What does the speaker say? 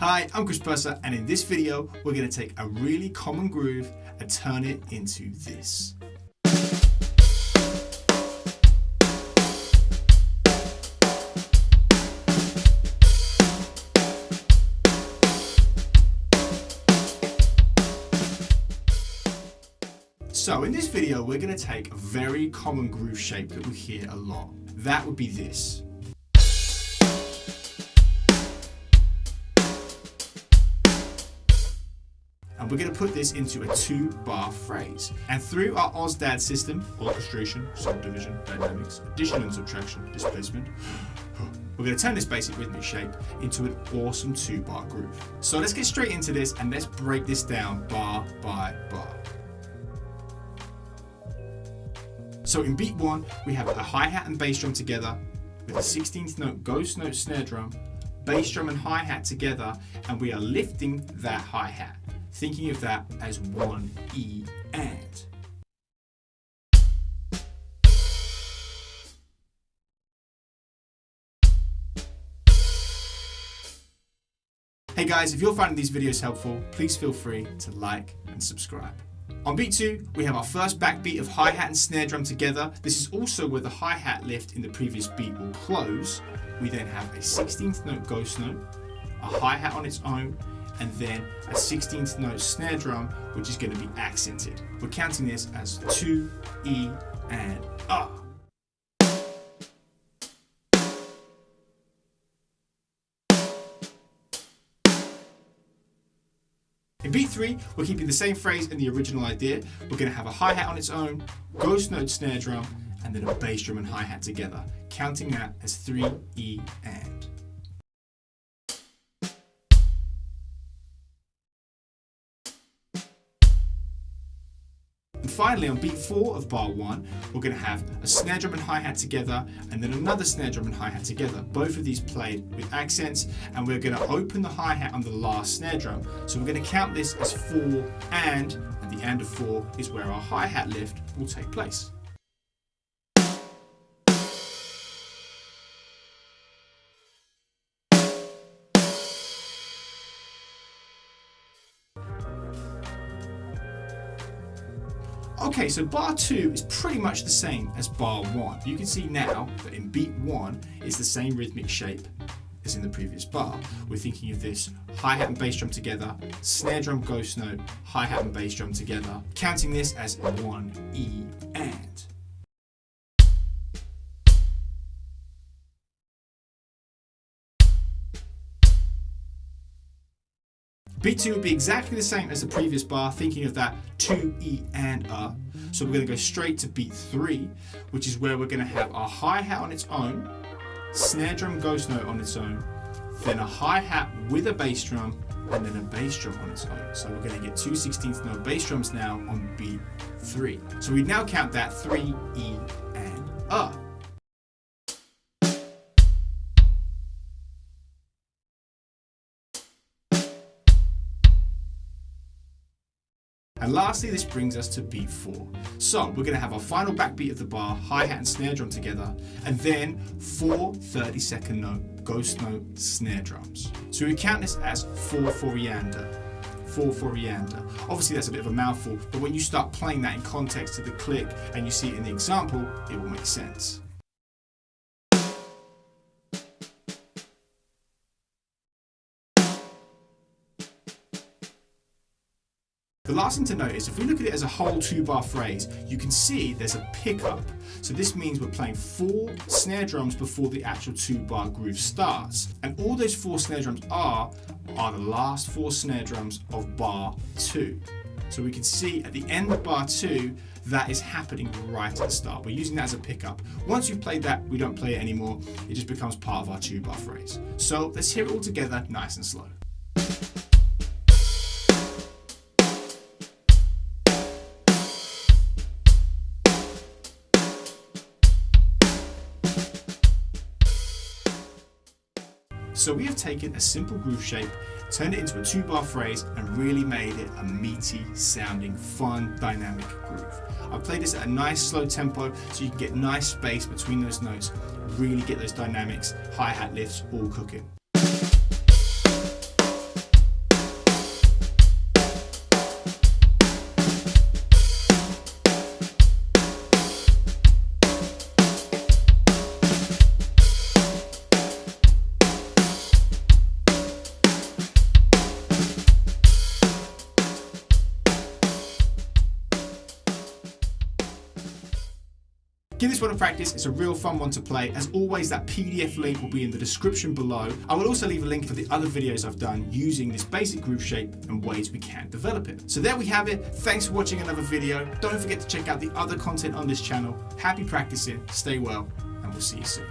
Hi, I'm Chris Purser, and in this video, we're going to take a really common groove and turn it into this. So in this video, we're going to take a very common groove shape that we hear a lot. That would be this. And we're going to put this into a 2-bar phrase. And through our OSDAD system, orchestration, subdivision, dynamics, addition and subtraction, displacement, we're going to turn this basic rhythmic shape into an awesome 2-bar groove. So let's get straight into this and let's break this down bar by bar. So in beat 1, we have a hi-hat and bass drum together with a 16th note ghost note snare drum, bass drum and hi-hat together, and we are lifting that hi-hat, thinking of that as one E and. Hey guys, if you're finding these videos helpful, please feel free to like and subscribe. On beat 2, we have our first backbeat of hi-hat and snare drum together. This is also where the hi-hat lift in the previous beat will close. We then have a 16th note ghost note, a hi-hat on its own, and then a 16th note snare drum, which is going to be accented. We're counting this as 2 E and A. In beat 3, we're keeping the same phrase and the original idea. We're going to have a hi-hat on its own, ghost note snare drum, and then a bass drum and hi-hat together, counting that as 3 E and. And finally, on beat 4 of bar 1, we're going to have a snare drum and hi-hat together, and then another snare drum and hi-hat together. Both of these played with accents, and we're going to open the hi-hat on the last snare drum. So we're going to count this as 4 and the and of 4 is where our hi-hat lift will take place. Okay, so bar 2 is pretty much the same as bar 1. You can see now that in beat 1 it's the same rhythmic shape as in the previous bar. We're thinking of this hi-hat and bass drum together, snare drum ghost note, hi-hat and bass drum together, counting this as 1 E and. Beat 2 would be exactly the same as the previous bar, thinking of that 2 E and A. So we're going to go straight to beat 3, which is where we're going to have our hi-hat on its own, snare drum ghost note on its own, then a hi-hat with a bass drum, and then a bass drum on its own. So we're going to get 2 16th note bass drums now on beat 3. So we now count that 3 E and A. And lastly, this brings us to beat 4. So we're going to have our final backbeat of the bar, hi-hat and snare drum together, and then 4 30-second note, ghost note, snare drums. So we count this as 4 4-eander, 4 4-eander. Obviously that's a bit of a mouthful, but when you start playing that in context to the click and you see it in the example, it will make sense. The last thing to note is if we look at it as a whole 2-bar phrase, you can see there's a pickup. So this means we're playing 4 snare drums before the actual 2-bar groove starts. And all those 4 snare drums are the last 4 snare drums of bar 2. So we can see at the end of bar 2, that is happening right at the start. We're using that as a pickup. Once you've played that, we don't play it anymore. It just becomes part of our 2-bar phrase. So let's hear it all together nice and slow. So we have taken a simple groove shape, turned it into a 2-bar phrase, and really made it a meaty sounding, fun, dynamic groove. I've played this at a nice slow tempo so you can get nice space between those notes, really get those dynamics, hi-hat lifts all cooking. Give this one a practice, it's a real fun one to play. As always, that PDF link will be in the description below. I will also leave a link for the other videos I've done using this basic groove shape and ways we can develop it. So there we have it. Thanks for watching another video. Don't forget to check out the other content on this channel. Happy practicing, stay well, and we'll see you soon.